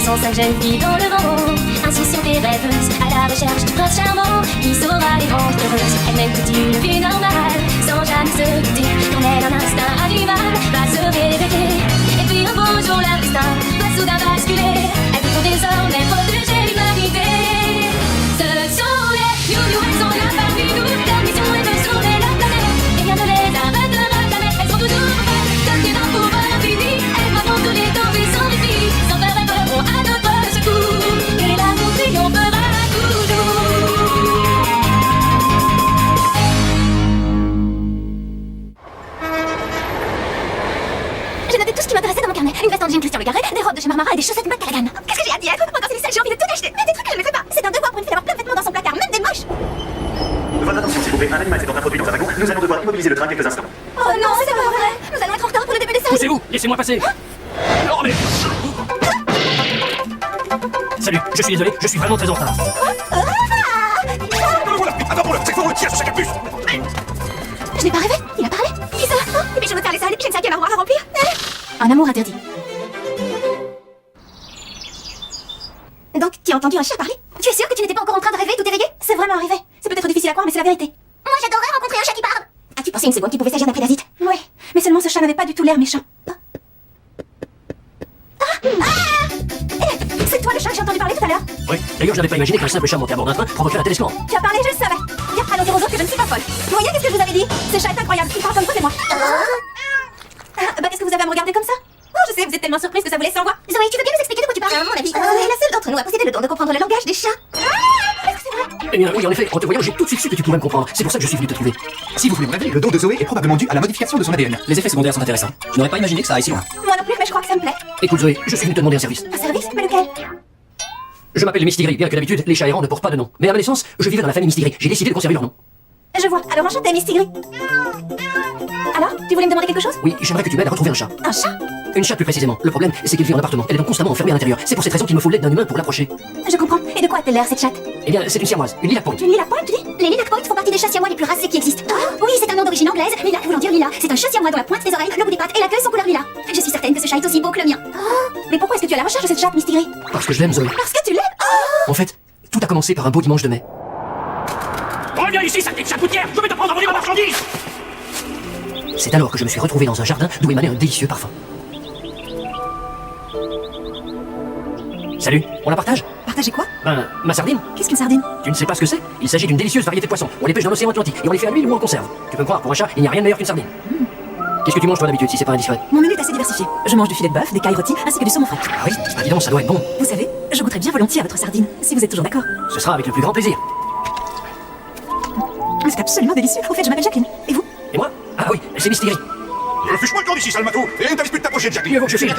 sont 5 jeunes filles dans le vent, insouciantes et rêveuses, à la recherche du prince charmant qui saura les rendre heureuses. Elles mènent toute une vie normale, sans jamais se douter qu'en elles un instinct animal va se réveiller. Et puis un beau jour leur destin va soudain basculer. Elles voudront désormais protéger l'humanité. Ce sont les Miou Miou, elles sont là parmi nous. Leur mission est de sauver la planète, et rien ne les arrêtera jamais. Elles sont toujours prêtes, dotés d'un pouvoir infini. Elles voient tous les dangers sans défi, sans peur elles feront à notre secours, et l'amour triomphera toujours. J'ai noté tout ce qui m'intéressait dans mon carnet. Une veste en jean Christian Le Garret, des robes de chez Marmara et des chaussettes Mac Callaghan. Qu'est-ce que j'ai à dire? Encore c'est j'ai envie de tout acheter. Mais des trucs que je ne mettrai pas. C'est un devoir pour une fille d'avoir plein de vêtements dans son placard, même des moches. Votre attention s'il vous plaît, un animal s'est introduit dans un wagon. Nous allons devoir immobiliser le train quelques instants. Oh non, c'est pas vrai. Nous allons être en retard pour le début des séries. Poussez-vous, laissez-moi passer. Non mais... Salut, je suis désolé, je suis vraiment très en retard. Voilà, attends pour le, c'est que vous retire sur sa capuche. Je n'ai pas rêvé. Il a parlé. Qui ça? Et puis je veux faire les salles, j'ai une 5e armoire à remplir. Un amour interdit. Donc, tu as entendu un chat parler? Tu es sûr que tu n'étais pas encore en train de rêver tout éveillé? C'est vraiment arrivé. C'est peut-être difficile à croire, mais c'est la vérité. Moi, j'adorerais rencontrer un chat qui parle. As-tu pensé une seconde qu'il pouvait s'agir d'un prédasite? Oui, mais seulement ce chat n'avait pas du tout l'air méchant. C'est toi le chat que j'ai entendu parler tout à l'heure? Oui, d'ailleurs je n'avais pas imaginé qu'un simple chat monté à bord d'un train provoquerait un télescamp. Tu as parlé, je le savais. Bien, allons dire aux autres que je ne suis pas folle. Vous voyez, qu'est-ce que je vous avais dit? Ce chat est incroyable, il parle comme vous et moi. Qu'est-ce que vous avez à me regarder comme ça? Oh, je sais, vous êtes tellement surprise que ça vous laisse sans voix. Zoé, tu veux bien nous expliquer de quoi tu parles? À mon avis, elle est la seule d'entre nous à posséder le don de comprendre le langage des chats. Est-ce que c'est vrai? Eh bien oui, en effet, en te voyant, j'ai tout de suite su que tu pouvais me comprendre. C'est pour ça que je suis venu te trouver. Si vous voulez mon avis, le don de Zoé est probablement dû à la modification de son ADN. Les effets secondaires sont intéressants. Je n'aurais pas imaginé que ça aille si loin. Moi non plus, mais je crois que ça me plaît. Écoute Zoé, je suis venu te demander un service. Un service? Mais lequel? Je m'appelle Mistigris, bien que d'habitude, les chats errants ne portent pas de nom. Mais à ma naissance, je vivais dans la famille Mistigris. J'ai décidé de conserver leur nom. Je vois. Alors enchanté, Miss Tigris. Alors, tu voulais me demander quelque chose? Oui, j'aimerais que tu m'aides à retrouver un chat. Un chat? Une chatte plus précisément. Le problème, c'est qu'il vit en appartement. Elle est donc constamment enfermée à l'intérieur. C'est pour cette raison qu'il me faut l'aide d'un humain pour l'approcher. Je comprends. Et de quoi a-t-elle l'air, cette chatte? Eh bien, c'est une siamoise, une lilac point. Une lilac point, tu dis? Les lilac points font partie des chats siamois les plus racés qui existent. Oui, c'est un nom d'origine anglaise. Lilac voulant dire lilas. C'est un chat siamois dont la pointe des oreilles, le bout des pattes et la queue sont couleur lilas. Je suis certaine que ce chat est aussi beau que le mien. Mais pourquoi est-ce que tu es à la recherche de cette chatte, Miss Tigris? Parce que je l'aime, Zoé. Parce que tu l'aimes? En fait, tout a commencé par un beau dimanche de mai. Reviens ici, sale petite chapoutière. Je vais te prendre à voler ma marchandise. C'est alors que je me suis retrouvé dans un jardin d'où émanait un délicieux parfum. Salut, on la partage? Partager quoi? Ben, ma sardine. Qu'est-ce qu'une sardine? Tu ne sais pas ce que c'est? Il s'agit d'une délicieuse variété de poissons. On les pêche dans l'océan Atlantique et on les fait à l'huile ou en conserve. Tu peux me croire, pour un chat, il n'y a rien de meilleur qu'une sardine. Qu'est-ce que tu manges toi d'habitude si c'est pas indiscret? Mon menu est assez diversifié. Je mange du filet de bœuf, des cailles rôties ainsi que du saumon frais. Ah oui, bah dis donc, ça doit être bon. Vous savez, je goûterais bien volontiers à votre sardine, si vous êtes toujours d'accord. Ce sera avec le plus grand plaisir. C'est absolument délicieux. Au fait, je m'appelle Jacqueline. Et vous? Et moi? Ah oui, c'est Mistigris. Fiche-moi le camp d'ici, sale matou. Et t'as plus de t'approcher de Jacqueline. Mieux vaut que je file.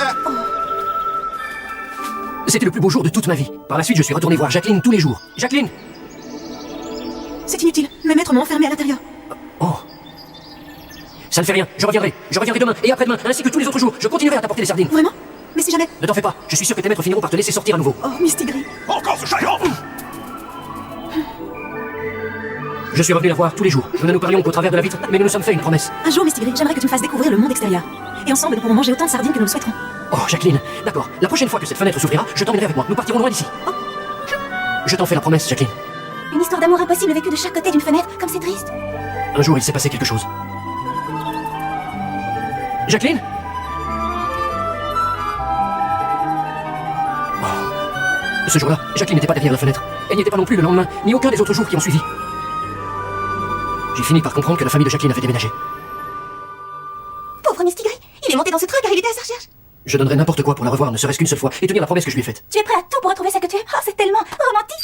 C'était le plus beau jour de toute ma vie. Par la suite, je suis retourné voir Jacqueline tous les jours. Jacqueline! C'est inutile. Mes maîtres m'ont enfermé à l'intérieur. Oh! Ça ne fait rien, je reviendrai. Je reviendrai demain et après-demain, ainsi que tous les autres jours. Je continuerai à t'apporter des sardines. Vraiment? Mais si jamais... Ne t'en fais pas, je suis sûr que tes maîtres finiront par te laisser sortir à nouveau. Oh, Miss Tigris. Encore ce chat errant. Je suis revenu la voir tous les jours. Nous ne nous parlions qu'au travers de la vitre, mais nous nous sommes fait une promesse. Un jour, Miss Tigris, j'aimerais que tu me fasses découvrir le monde extérieur. Et ensemble, nous pourrons manger autant de sardines que nous le souhaiterons. Oh, Jacqueline, d'accord. La prochaine fois que cette fenêtre s'ouvrira, je t'emmènerai avec moi. Nous partirons loin d'ici. Oh. Je t'en fais la promesse, Jacqueline. Une histoire d'amour impossible vécue de chaque côté d'une fenêtre, comme c'est triste. Un jour, il s'est passé quelque chose. Jacqueline? Oh. Ce jour-là, Jacqueline n'était pas derrière la fenêtre. Elle n'y était pas non plus le lendemain, ni aucun des autres jours qui ont suivi. J'ai fini par comprendre que la famille de Jacqueline avait déménagé. Pauvre Miss Tigris, il est monté dans ce train car il était à sa recherche. Je donnerais n'importe quoi pour la revoir, ne serait-ce qu'une seule fois, et tenir la promesse que je lui ai faite. Tu es prêt à tout pour retrouver celle que tu aimes? Oh, c'est tellement romantique.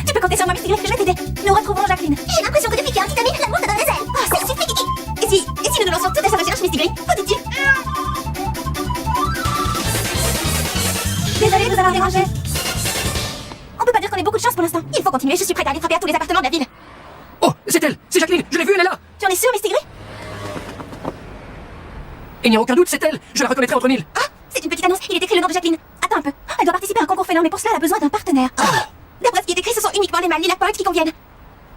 Tu peux compter sur moi, Miss Tigris, je vais t'aider. Nous retrouverons Jacqueline. J'ai l'impression que depuis qu'il y a un petit ami, l'amour te donne des ailes. Oh, ça suffit, Kiki. Et si nous nous lancions toutes à sa recherche, Miss Tigris? Qu'en dis-tu? Désolée de vous avoir dérangé. On peut pas dire qu'on ait beaucoup de chance pour l'instant. Il faut continuer, je suis prête à aller frapper à tous les appartements de la ville. Oh, c'est elle! C'est Jacqueline! Je l'ai vue, elle est là! Tu en es sûre, Miss Tigris? Il n'y a aucun doute, c'est elle! Je la reconnaîtrai entre mille! Ah, c'est une petite annonce, il est écrit le nom de Jacqueline. Attends un peu, elle doit participer à un concours félin, mais pour cela, elle a besoin d'un partenaire. D'après ce qui est écrit, ce sont uniquement les mâles lilac points qui conviennent.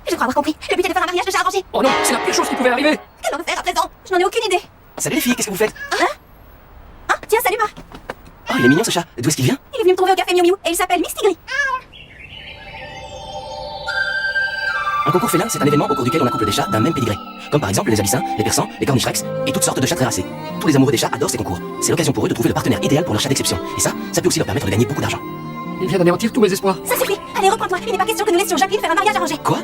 Je crois avoir compris. Le but est de faire un mariage de chat arrangé. Oh non, c'est la pire chose qui pouvait arriver! Qu'allons-nous faire à présent? Je n'en ai aucune idée. Salut les filles, qu'est-ce que vous faites? Ah, tiens, salut Marc. Oh, il est mignon ce chat. D'où est-ce qu'il vient? Il est venu me trouver au café Miu Miu et il s'appelle Mistigri. Un concours félin, c'est un événement au cours duquel on accouple des chats d'un même pédigré. Comme par exemple les abyssins, les persans, les cornish rex et toutes sortes de chats très racés. Tous les amoureux des chats adorent ces concours. C'est l'occasion pour eux de trouver le partenaire idéal pour leur chat d'exception. Et ça peut aussi leur permettre de gagner beaucoup d'argent. Il vient d'anéantir tous mes espoirs. Ça suffit. Allez, reprends-toi. Il n'est pas question que nous laissions Jacqueline faire un mariage arrangé. Quoi?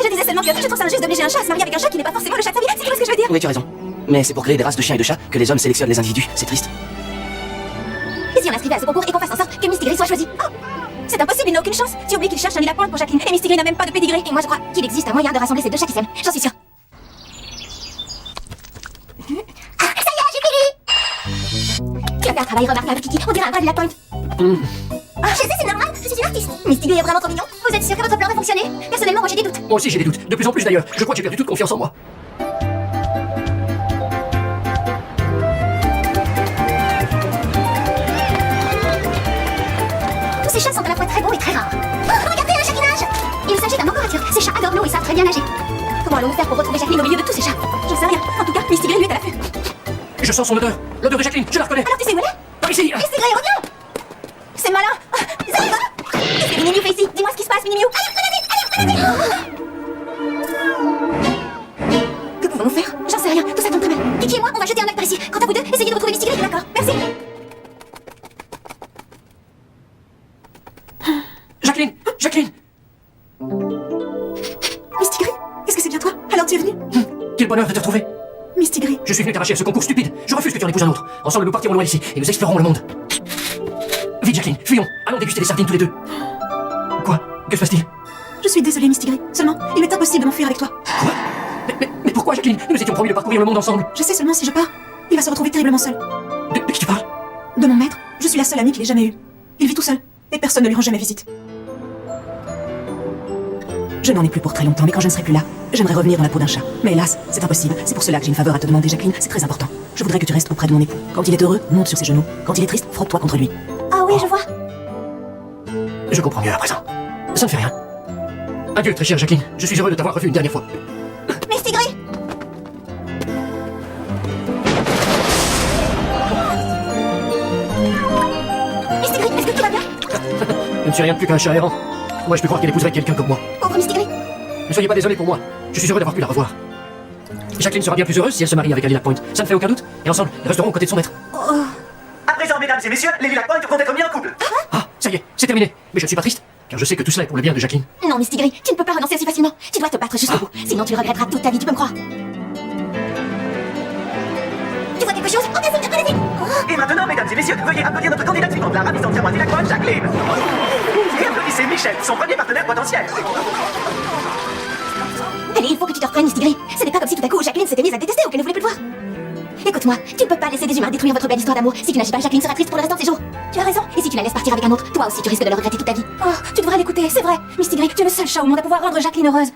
Je disais seulement que je trouve ça injuste d'obliger un chat à se marier avec un chat qui n'est pas forcément le chat de sa vie. C'est tout ce que je veux dire. Oui, tu as raison. Mais c'est pour créer des races de chiens et de chats que les hommes sélectionnent les individus. C'est triste. Et si on l'inscrivait à ce concours et qu'on fasse en sorte que Mistigri soit choisi? Oh, c'est impossible, il n'a aucune chance. Tu oublies qu'il cherche un lit à pointe pour Jacqueline. Et Mistigri n'a même pas de pédigré. Et moi, je crois qu'il existe un moyen de rassembler ces deux chats qui s'aiment. J'en suis sûre. Ah, ça y est, j'ai fini. Tu as fait un travail remarquable, Kiki. On dirait un vrai lit à pointe. Ah, je sais, c'est normal. Je suis une artiste. Mistigri est vraiment trop mignon. Vous êtes sûr que votre plan va fonctionner? Personnellement, moi j'ai des doutes. Moi aussi j'ai des doutes. De plus en plus d'ailleurs. Je crois que j'ai perdu toute confiance en moi. Tous ces chats sont à la fois très beaux et très rares. Oh, regardez le chatinage! Il s'agit d'un encorature. Ces chats adorent l'eau et savent très bien nager. Comment allons-nous faire pour retrouver Jacqueline au milieu de tous ces chats? J'en sais rien. En tout cas, Mistigri lui est à l'affût. Je sens son odeur. L'odeur de Jacqueline, je la reconnais. Alors tu sais où elle est? Par ici. Mistigri, reviens! C'est malin! C'est rigolo! Qu'est-ce que Minimiu fait ici? Dis-moi ce qui se passe, Minimiu! Allez, que pouvons-nous faire? J'en sais rien, tout ça tombe très mal. Kiki et moi, on va jeter un œil par ici. Quant à vous deux, essayez de retrouver Mistigri, d'accord? Merci! Jacqueline, Jacqueline. Mistigri? Est-ce que c'est bien toi? Alors tu es venu? Quel bonheur de te retrouver. Mistigri. Je suis venu t'arracher à ce concours stupide. Je refuse que tu en épouses un autre. Ensemble, nous partirons loin d'ici et nous explorerons le monde. Vite, Jacqueline, fuyons. Allons déguster des sardines tous les deux. Quoi? Que se passe-t-il? Je suis désolée, Mistigri. Seulement, il m'est impossible de m'enfuir avec toi. Quoi? Mais pourquoi, Jacqueline? Nous nous étions promis de parcourir le monde ensemble. Je sais seulement si je pars, il va se retrouver terriblement seul. De qui tu parles? De mon maître, je suis la seule amie qu'il ait jamais eue. Il vit tout seul, et personne ne lui rend jamais visite. Je n'en ai plus pour très longtemps, mais quand je ne serai plus là, j'aimerais revenir dans la peau d'un chat. Mais hélas, c'est impossible. C'est pour cela que j'ai une faveur à te demander, Jacqueline. C'est très important. Je voudrais que tu restes auprès de mon époux. Quand il est heureux, monte sur ses genoux. Quand il est triste, frotte-toi contre lui. Ah oui, je vois. Je comprends mieux à présent. Ça ne fait rien. Adieu, très chère Jacqueline. Je suis heureux de t'avoir revue une dernière fois. Mistigri! Mistigri, est-ce que tout va bien? Je ne suis rien de plus qu'un chat errant. Moi, je peux croire qu'elle épouserait quelqu'un comme moi. Pauvre Mistigri! Ne soyez pas désolé pour moi. Je suis heureux d'avoir pu la revoir. Jacqueline sera bien plus heureuse si elle se marie avec un Lilac Point. Ça ne fait aucun doute. Et ensemble, ils resteront aux côtés de son maître. À présent, mesdames et messieurs, les Lilac Point vont être mis en couple. Ah, ça y est, c'est terminé. Mais je ne suis pas triste, car je sais que tout cela est pour le bien de Jacqueline. Non, Mistigri, tu ne peux pas renoncer aussi facilement. Tu dois te battre jusqu'au bout. Sinon, tu le regretteras toute ta vie, tu peux me croire. Tu vois quelque chose? Oh, vas-y, allez-y! Et maintenant, mesdames et messieurs, veuillez applaudir notre candidate suivante, la ravissante diamant Lilac Point, Jacqueline. Et applaudissez Michel, son premier partenaire potentiel. Allez, il faut que tu te reprennes, Mistigri. Ce n'est pas comme si tout à coup Jacqueline s'était mise à te détester ou qu'elle ne voulait plus te voir. Écoute-moi, tu ne peux pas laisser des humains détruire votre belle histoire d'amour. Si tu n'agis pas, Jacqueline sera triste pour le restant de ses jours. Tu as raison. Et si tu la laisses partir avec un autre, toi aussi tu risques de le regretter toute ta vie. Oh, tu devrais l'écouter, c'est vrai. Mistigri, tu es le seul chat au monde à pouvoir rendre Jacqueline heureuse.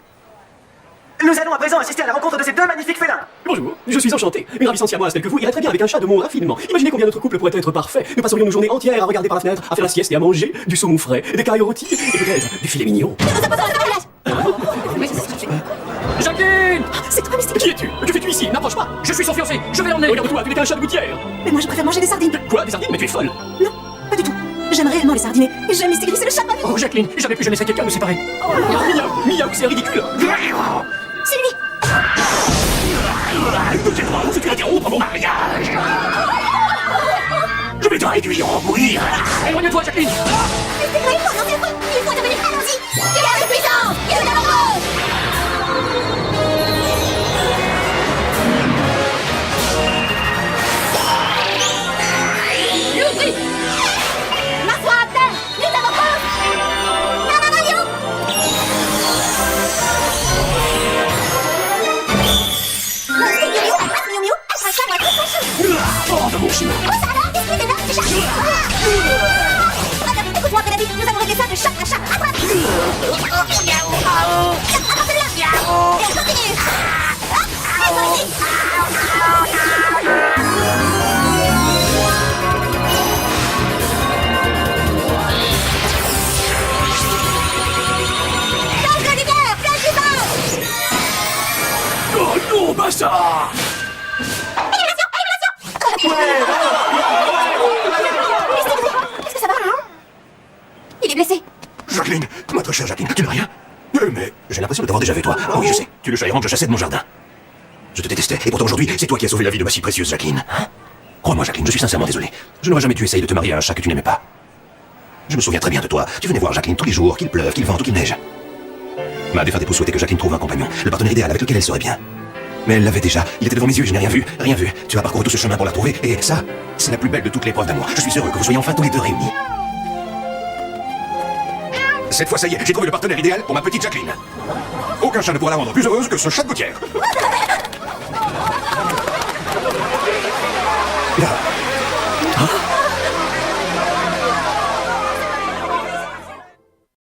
Nous allons à présent assister à la rencontre de ces deux magnifiques félins. Bonjour, je suis enchanté. Une ravissante siamoise telle que vous irait très bien avec un chat de mon raffinement. Imaginez combien notre couple pourrait être parfait. Nous passerions nos journées entières à regarder par la fenêtre, à faire la sieste et à manger du saumon frais, des cailles rôties et peut-être du filet mignon. Nous opposons le mariage. Jacqueline! C'est toi, Mistigri. Qui es-tu? Que fais-tu ici? N'approche pas! Je suis son fiancé. Je vais l'emmener. Regarde-toi, tu n'es qu'un chat de gouttière! Mais moi je préfère manger des sardines. Quoi? Des sardines? Mais tu es folle! Non, pas du tout. J'aime réellement les sardines. Et j'aime Mistigri, c'est le chat de ma vie. Oh, Jacqueline, jamais plus je laisserai quelqu'un nous séparer. Miaou! Miaou, c'est ridicule! C'est lui. Si tu interrompre mon mariage! Je vais te réduire en bouillir! Éloigne-toi, Jacqueline! Mistigri, il faut intervenir. Allons-y. Tu es avec puissance. Il est amoureux. M'assois à terre. Nous avons pause. Nanananiou. Mistigri, attrape Miu Miu. Attrape-moi tout son chou. Hors de mon chemin! Oh, ça alors, qu'est-ce que c'est là, ce chat? Écoute-moi, Pédavi, nous allons régler ça de chat à chat. Attrape. Attrape celui-là. Et on continue. Et toi aussi. Flash de lumière, flash du vent. Oh non, bâtard! Mistigri, il est blessé. Jacqueline, ma très chère Jacqueline, tu n'as rien. Mais j'ai l'impression de t'avoir déjà vu, toi. Ah oui, je sais. Tu es le chat errant que je chassais de mon jardin. Je te détestais, et pourtant aujourd'hui, c'est toi qui as sauvé la vie de ma si précieuse Jacqueline. Hein? Crois-moi, Jacqueline, je suis sincèrement désolé. Je n'aurais jamais dû essayer de te marier à un chat que tu n'aimais pas. Je me souviens très bien de toi. Tu venais voir Jacqueline tous les jours, qu'il pleuve, qu'il vente ou qu'il neige. Ma défunte épouse souhaitait que Jacqueline trouve un compagnon, le partenaire idéal avec lequel elle serait bien. Mais elle l'avait déjà. Il était devant mes yeux et je n'ai rien vu. Rien vu. Tu as parcouru tout ce chemin pour la trouver, et ça, c'est la plus belle de toutes les preuves d'amour. Je suis heureux que vous soyez enfin tous les deux réunis. Cette fois, ça y est, j'ai trouvé le partenaire idéal pour ma petite Jacqueline. Aucun chat ne pourra la rendre plus heureuse que ce chat de gouttière. Là.